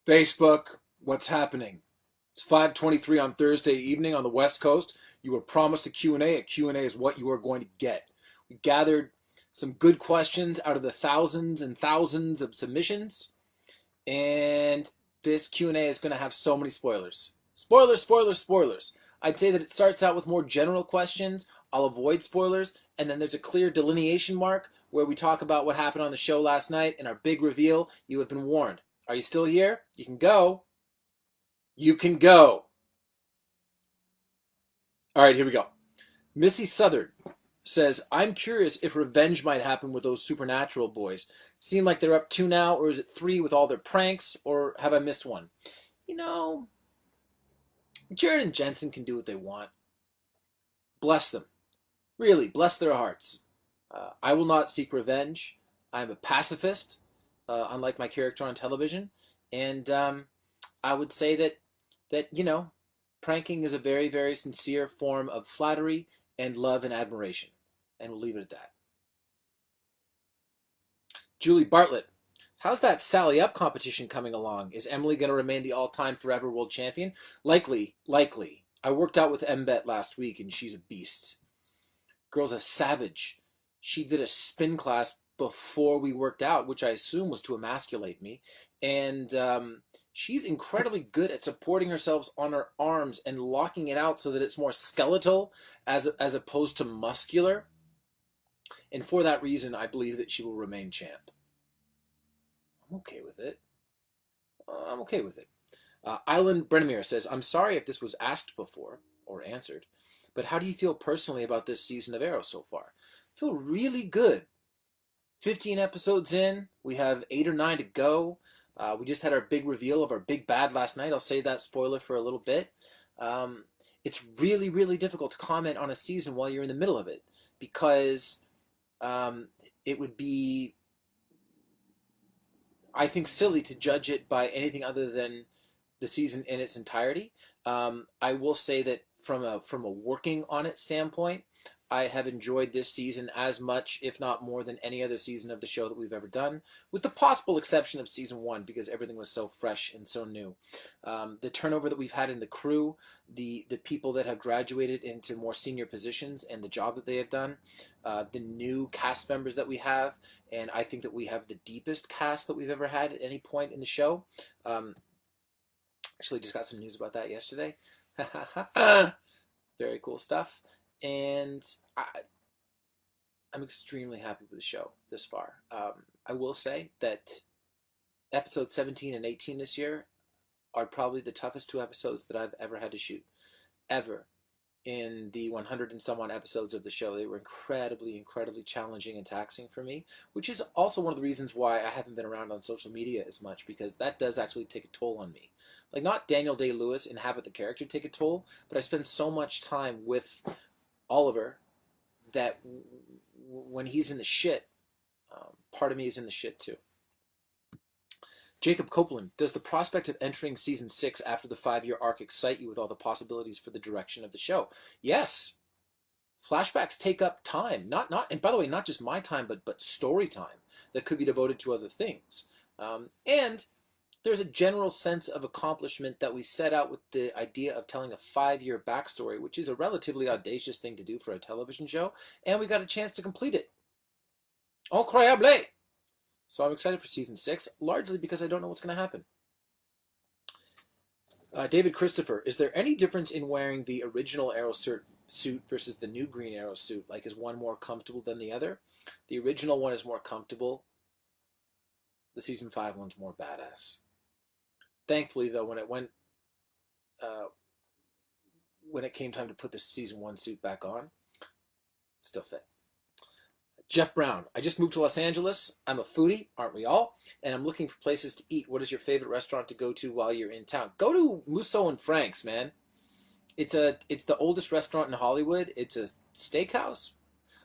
Facebook, what's happening? It's 5:23 on Thursday evening on the West Coast. You were promised a Q&A. A Q&A is what you are going to get. We gathered some good questions out of the thousands and thousands of submissions, and this Q&A is going to have so many spoilers. Spoilers, spoilers, spoilers. I'd say that it starts out with more general questions. I'll avoid spoilers, and then there's a clear delineation mark where we talk about what happened on the show last night and our big reveal. You have been warned. Are you still here? You can go. You can go. All right, here we go. Missy Southard says, I'm curious if revenge might happen with those Supernatural boys. Seem like they're up 2 now, or is it 3 with all their pranks, or have I missed one? You know, Jared and Jensen can do what they want. Bless them. Really, bless their hearts. I will not seek revenge. I'm a pacifist, unlike my character on television. And I would say that pranking is a very, very sincere form of flattery and love and admiration. And we'll leave it at that. Julie Bartlett. How's that Sally Up competition coming along? Is Emily going to remain the all-time forever world champion? Likely. I worked out with Mbet last week, and she's a beast. Girl's a savage. She did a spin class before we worked out, which I assume was to emasculate me. And she's incredibly good at supporting herself on her arms and locking it out so that it's more skeletal as opposed to muscular. And for that reason, I believe that she will remain champ. I'm okay with it. Island Brennemere says, I'm sorry if this was asked before or answered, but how do you feel personally about this season of Arrow so far? I feel really good. 15 episodes in. We have 8 or 9 to go. We just had our big reveal of our big bad last night. I'll save that spoiler for a little bit. It's really, really difficult to comment on a season while you're in the middle of it because it would be, I think, silly to judge it by anything other than the season in its entirety. I will say that from a working on it standpoint, I have enjoyed this season as much, if not more, than any other season of the show that we've ever done, with the possible exception of season 1, because everything was so fresh and so new. The turnover that we've had in the crew, the people that have graduated into more senior positions and the job that they have done, the new cast members that we have, and I think that we have the deepest cast that we've ever had at any point in the show. Actually, just got some news about that yesterday. Very cool stuff. And I'm extremely happy with the show this far. I will say that episodes 17 and 18 this year are probably the toughest 2 episodes that I've ever had to shoot. Ever. In the 100 and some odd episodes of the show. They were incredibly, incredibly challenging and taxing for me, which is also one of the reasons why I haven't been around on social media as much, because that does actually take a toll on me. Like, not Daniel Day-Lewis inhabit the character take a toll, but I spend so much time with Oliver that when he's in the shit, part of me is in the shit too. Jacob Copeland, does the prospect of entering season 6 after the 5-year arc excite you with all the possibilities for the direction of the show? Yes. Flashbacks take up time. And by the way, not just my time, but story time that could be devoted to other things. And there's a general sense of accomplishment that we set out with the idea of telling a 5-year backstory, which is a relatively audacious thing to do for a television show, and we got a chance to complete it. Incroyable! So I'm excited for season 6, largely because I don't know what's going to happen. David Christopher, is there any difference in wearing the original Arrow suit versus the new Green Arrow suit? Like, is one more comfortable than the other? The original one is more comfortable. The season 5 one's more badass. Thankfully, though, when it came time to put the season 1 suit back on, it still fit. Jeff Brown, I just moved to Los Angeles. I'm a foodie, aren't we all? And I'm looking for places to eat. What is your favorite restaurant to go to while you're in town? Go to Musso and Frank's, man. It's the oldest restaurant in Hollywood. It's a steakhouse,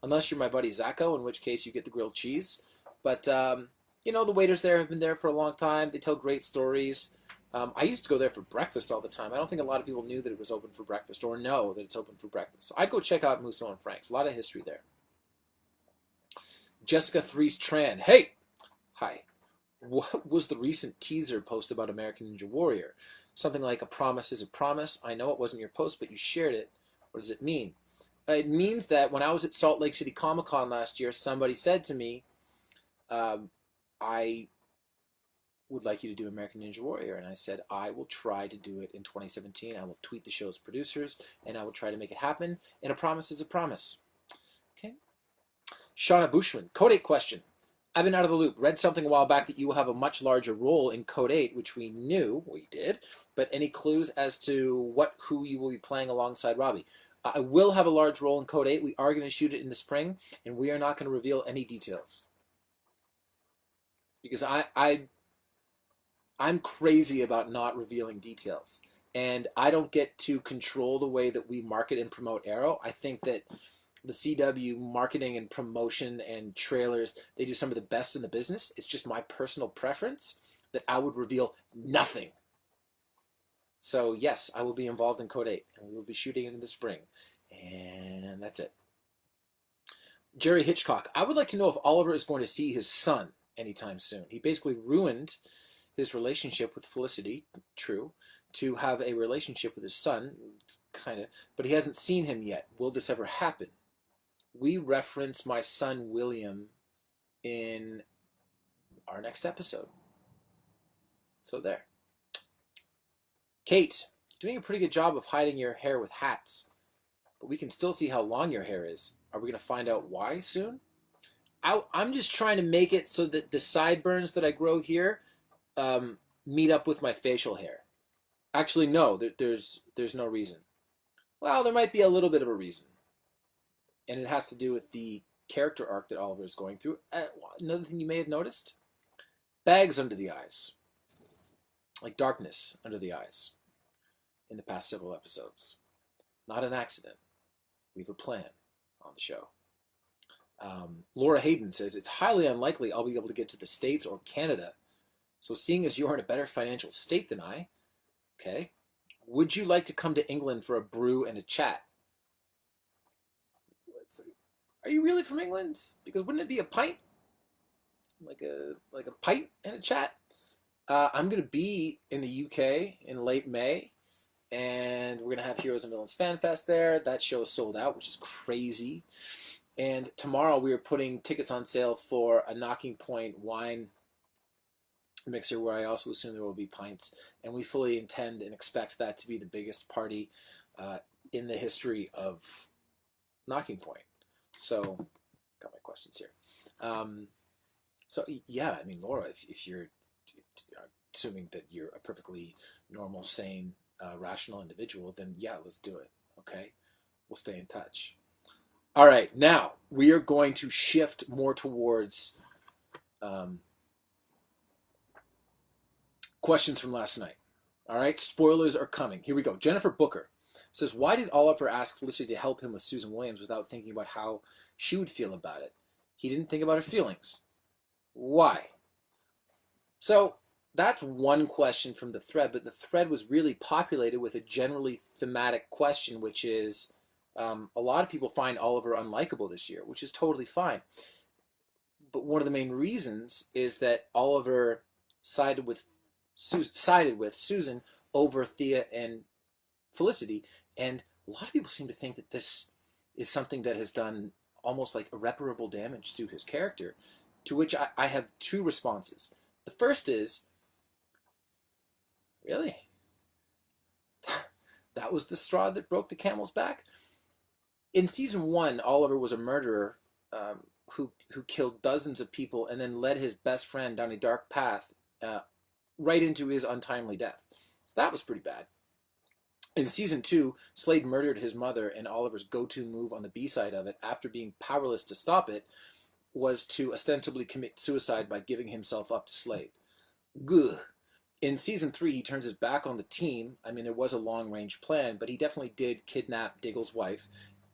unless you're my buddy Zacho, in which case you get the grilled cheese. But, the waiters there have been there for a long time. They tell great stories. I used to go there for breakfast all the time. I don't think a lot of people knew that it was open for breakfast or know that it's open for breakfast. So I'd go check out Musso and Frank's. A lot of history there. Jessica Threes Tran. Hey! Hi. What was the recent teaser post about American Ninja Warrior? Something like a promise is a promise. I know it wasn't your post, but you shared it. What does it mean? It means that when I was at Salt Lake City Comic Con last year, somebody said to me, I would like you to do American Ninja Warrior. And I said, I will try to do it in 2017. I will tweet the show's producers, and I will try to make it happen. And a promise is a promise. Okay. Shauna Bushman, Code 8 question. I've been out of the loop. Read something a while back that you will have a much larger role in Code 8, which we knew we did, but any clues as to who you will be playing alongside Robbie? I will have a large role in Code 8. We are going to shoot it in the spring, and we are not going to reveal any details. Because I'm crazy about not revealing details. And I don't get to control the way that we market and promote Arrow. I think that the CW marketing and promotion and trailers, they do some of the best in the business. It's just my personal preference that I would reveal nothing. So yes, I will be involved in Code 8, and we will be shooting it in the spring. And that's it. Jerry Hitchcock, I would like to know if Oliver is going to see his son anytime soon. He basically ruined his relationship with Felicity, true, to have a relationship with his son, kind of, but he hasn't seen him yet. Will this ever happen? We reference my son William in our next episode. So there. Kate, doing a pretty good job of hiding your hair with hats, but we can still see how long your hair is. Are we going to find out why soon? I'm just trying to make it so that the sideburns that I grow here meet up with my facial hair. Actually, no, there's no reason. Well, there might be a little bit of a reason. And it has to do with the character arc that Oliver is going through. Another thing you may have noticed, bags under the eyes. Like darkness under the eyes in the past several episodes. Not an accident. We have a plan on the show. Laura Hayden says, it's highly unlikely I'll be able to get to the States or Canada. So seeing as you're in a better financial state than I, okay, would you like to come to England for a brew and a chat? Are you really from England? Because wouldn't it be a pint? Like a pint and a chat? I'm going to be in the UK in late May, and we're going to have Heroes and Villains Fan Fest there. That show is sold out, which is crazy. And tomorrow we are putting tickets on sale for a Knocking Point wine mixer, where I also assume there will be pints. And we fully intend and expect that to be the biggest party in the history of Knocking Point. So, got my questions here. So, yeah, I mean, Laura, if you're assuming that you're a perfectly normal, sane, rational individual, then yeah, let's do it, okay? We'll stay in touch. All right, now we are going to shift more towards questions from last night. All right, spoilers are coming. Here we go. Jennifer Booker says, why did Oliver ask Felicity to help him with Susan Williams without thinking about how she would feel about it? He didn't think about her feelings. Why? So that's one question from the thread, but the thread was really populated with a generally thematic question, which is a lot of people find Oliver unlikable this year, which is totally fine. But one of the main reasons is that Oliver sided with Susan over Thea and Felicity, and a lot of people seem to think that this is something that has done almost like irreparable damage to his character, to which I have two responses. The first is, really? That was the straw that broke the camel's back? In season 1, Oliver was a murderer who killed dozens of people and then led his best friend down a dark path right into his untimely death. So that was pretty bad. In season 2, Slade murdered his mother, and Oliver's go-to move on the B-side of it, after being powerless to stop it, was to ostensibly commit suicide by giving himself up to Slade. Gugh. In season 3, he turns his back on the team. I mean, there was a long-range plan, but he definitely did kidnap Diggle's wife,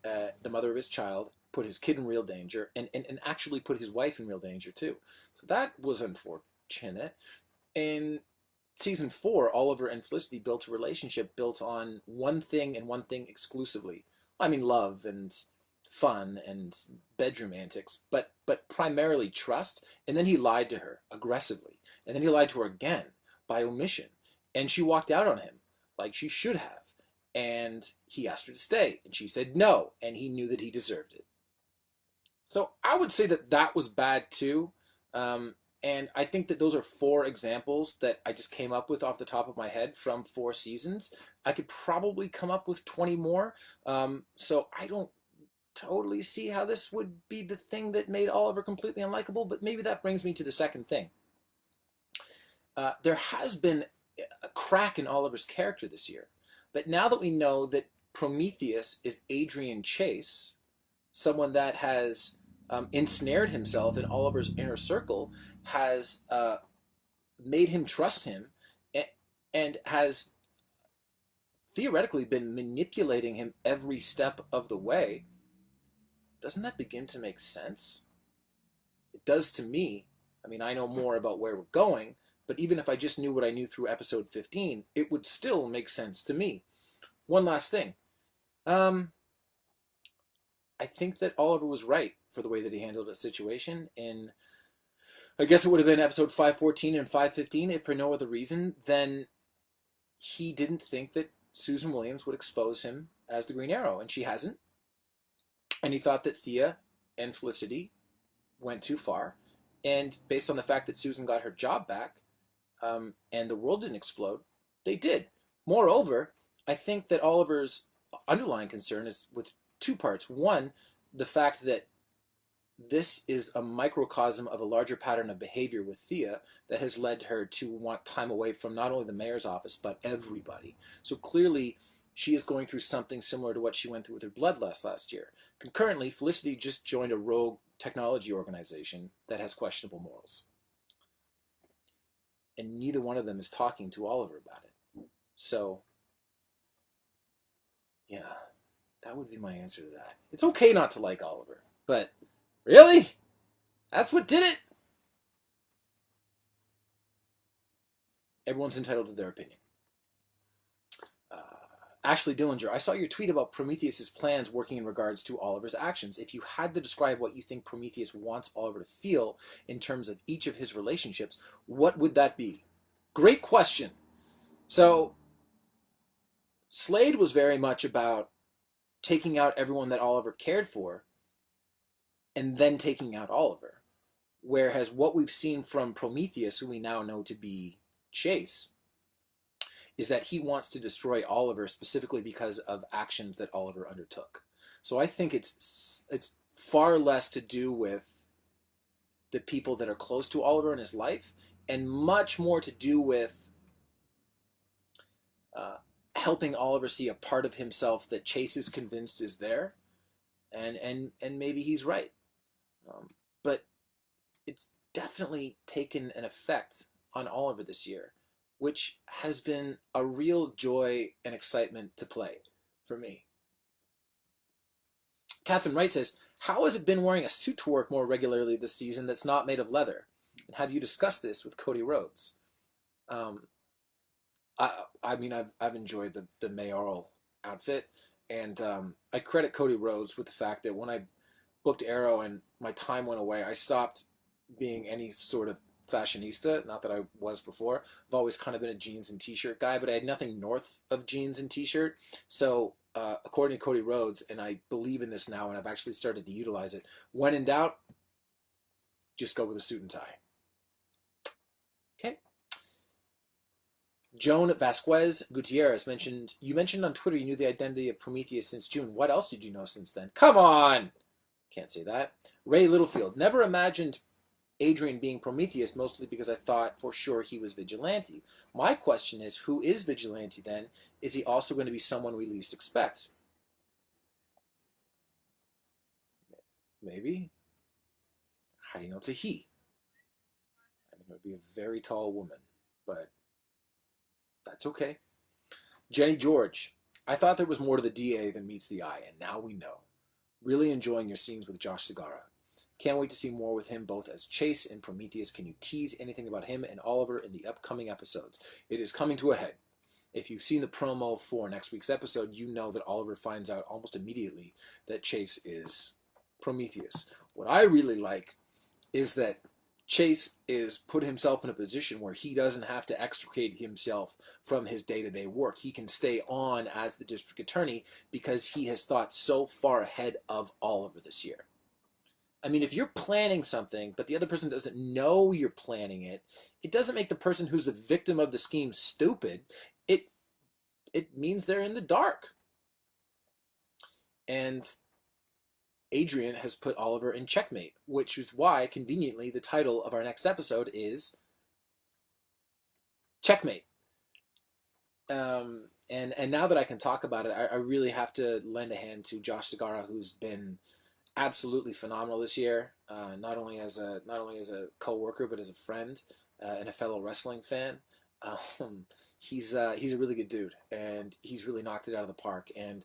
the mother of his child, put his kid in real danger, and actually put his wife in real danger, too. So that was unfortunate. In season 4, Oliver and Felicity built a relationship built on one thing and one thing exclusively. I mean, love and fun and bedroom antics, but primarily trust. And then he lied to her aggressively. And then he lied to her again by omission. And she walked out on him like she should have. And he asked her to stay, and she said no, and he knew that he deserved it. So I would say that that was bad too. And I think that those are 4 examples that I just came up with off the top of my head from 4 seasons. I could probably come up with 20 more. So I don't totally see how this would be the thing that made Oliver completely unlikable, but maybe that brings me to the second thing. There has been a crack in Oliver's character this year, but now that we know that Prometheus is Adrian Chase, someone that has ensnared himself in Oliver's inner circle, has made him trust him, and has theoretically been manipulating him every step of the way, doesn't that begin to make sense? It does to me. I mean, I know more about where we're going, but even if I just knew what I knew through episode 15, it would still make sense to me. One last thing. I think that Oliver was right for the way that he handled the situation in, I guess it would have been episode 514 and 515, if for no other reason than he didn't think that Susan Williams would expose him as the Green Arrow, and she hasn't. And he thought that Thea and Felicity went too far. And based on the fact that Susan got her job back, and the world didn't explode, they did. Moreover, I think that Oliver's underlying concern is with 2 parts. One, the fact that this is a microcosm of a larger pattern of behavior with Thea that has led her to want time away from not only the mayor's office, but everybody. So clearly, she is going through something similar to what she went through with her bloodlust last year. Concurrently, Felicity just joined a rogue technology organization that has questionable morals. And neither one of them is talking to Oliver about it. So, yeah, that would be my answer to that. It's okay not to like Oliver, but really? That's what did it? Everyone's entitled to their opinion. Ashley Dillinger, I saw your tweet about Prometheus's plans working in regards to Oliver's actions. If you had to describe what you think Prometheus wants Oliver to feel in terms of each of his relationships, what would that be? Great question. So, Slade was very much about taking out everyone that Oliver cared for and then taking out Oliver. Whereas what we've seen from Prometheus, who we now know to be Chase, is that he wants to destroy Oliver specifically because of actions that Oliver undertook. So I think it's far less to do with the people that are close to Oliver in his life, and much more to do with helping Oliver see a part of himself that Chase is convinced is there, and maybe he's right. But it's definitely taken an effect on Oliver this year, which has been a real joy and excitement to play for me. Catherine Wright says, how has it been wearing a suit to work more regularly this season that's not made of leather? And have you discussed this with Cody Rhodes? I mean, I've enjoyed the mayoral outfit, and I credit Cody Rhodes with the fact that when I booked Arrow and my time went away, I stopped being any sort of fashionista, not that I was before. I've always kind of been a jeans and t-shirt guy, but I had nothing north of jeans and t-shirt. So according to Cody Rhodes, and I believe in this now, and I've actually started to utilize it, when in doubt, just go with a suit and tie. Okay. Joan Vasquez Gutierrez you mentioned on Twitter you knew the identity of Prometheus since June. What else did you know since then? Come on! Can't say that. Ray Littlefield, never imagined Adrian being Prometheus, mostly because I thought for sure he was Vigilante. My question is, who is Vigilante then? Is he also going to be someone we least expect? Maybe. How do you know it's a he? I mean, it would be a very tall woman, but that's okay. Jenny George, I thought there was more to the DA than meets the eye, and now we know. Really enjoying your scenes with Josh Segarra. Can't wait to see more with him both as Chase and Prometheus. Can you tease anything about him and Oliver in the upcoming episodes? It is coming to a head. If you've seen the promo for next week's episode, you know that Oliver finds out almost immediately that Chase is Prometheus. What I really like is that Chase is put himself in a position where he doesn't have to extricate himself from his day-to-day work. He can stay on as the district attorney because he has thought so far ahead of Oliver this year. I mean, if you're planning something, but the other person doesn't know you're planning it, it doesn't make the person who's the victim of the scheme stupid. It means they're in the dark. And Adrian has put Oliver in checkmate, which is why, conveniently, the title of our next episode is Checkmate. And now that I can talk about it, I really have to lend a hand to Josh Segarra, who's been absolutely phenomenal this year, not only as a co-worker, but as a friend and a fellow wrestling fan. He's a really good dude, and he's really knocked it out of the park. And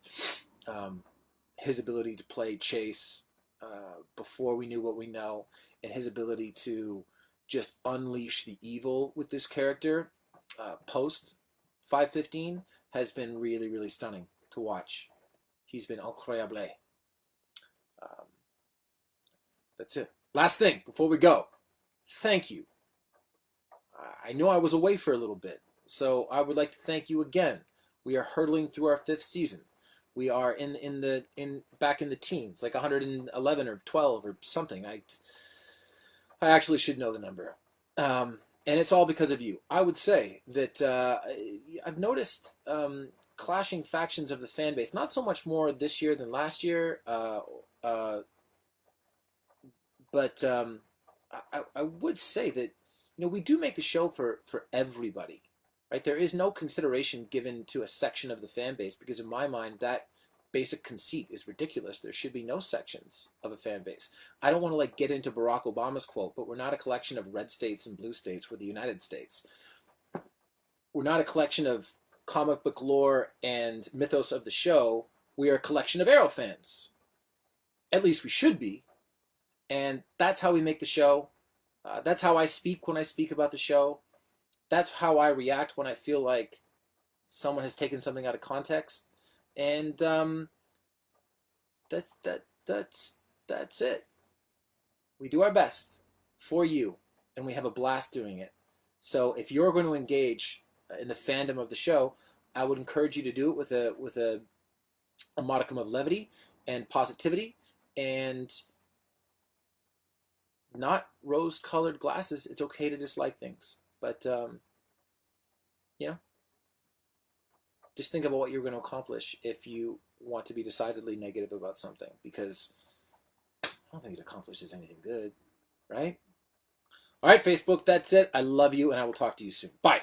his ability to play Chase before we knew what we know, and his ability to just unleash the evil with this character post 515 has been really, really stunning to watch. He's been incroyable. That's it. Last thing before we go. Thank you. I know I was away for a little bit, so I would like to thank you again. We are hurtling through our 5th season. We are back in the teens, like 111 or 12 or something. I actually should know the number. And it's all because of you. I would say that I've noticed clashing factions of the fan base, not so much more this year than last year, but I would say that we do make the show for everybody, right? There is no consideration given to a section of the fan base because in my mind that basic conceit is ridiculous. There should be no sections of a fan base. I don't want to get into Barack Obama's quote, but we're not a collection of red states and blue states. We're the United States. We're not a collection of comic book lore and mythos of the show. We are a collection of Arrow fans. At least we should be. And that's how we make the show. That's how I speak when I speak about the show. That's how I react when I feel like someone has taken something out of context. And that's it. We do our best for you, and we have a blast doing it. So if you're going to engage in the fandom of the show, I would encourage you to do it with a modicum of levity and positivity, and not rose-colored glasses. It's okay to dislike things, but just think about what you're going to accomplish if you want to be decidedly negative about something, because I don't think it accomplishes anything good, right? All right, Facebook, that's it. I love you, and I will talk to you soon. Bye.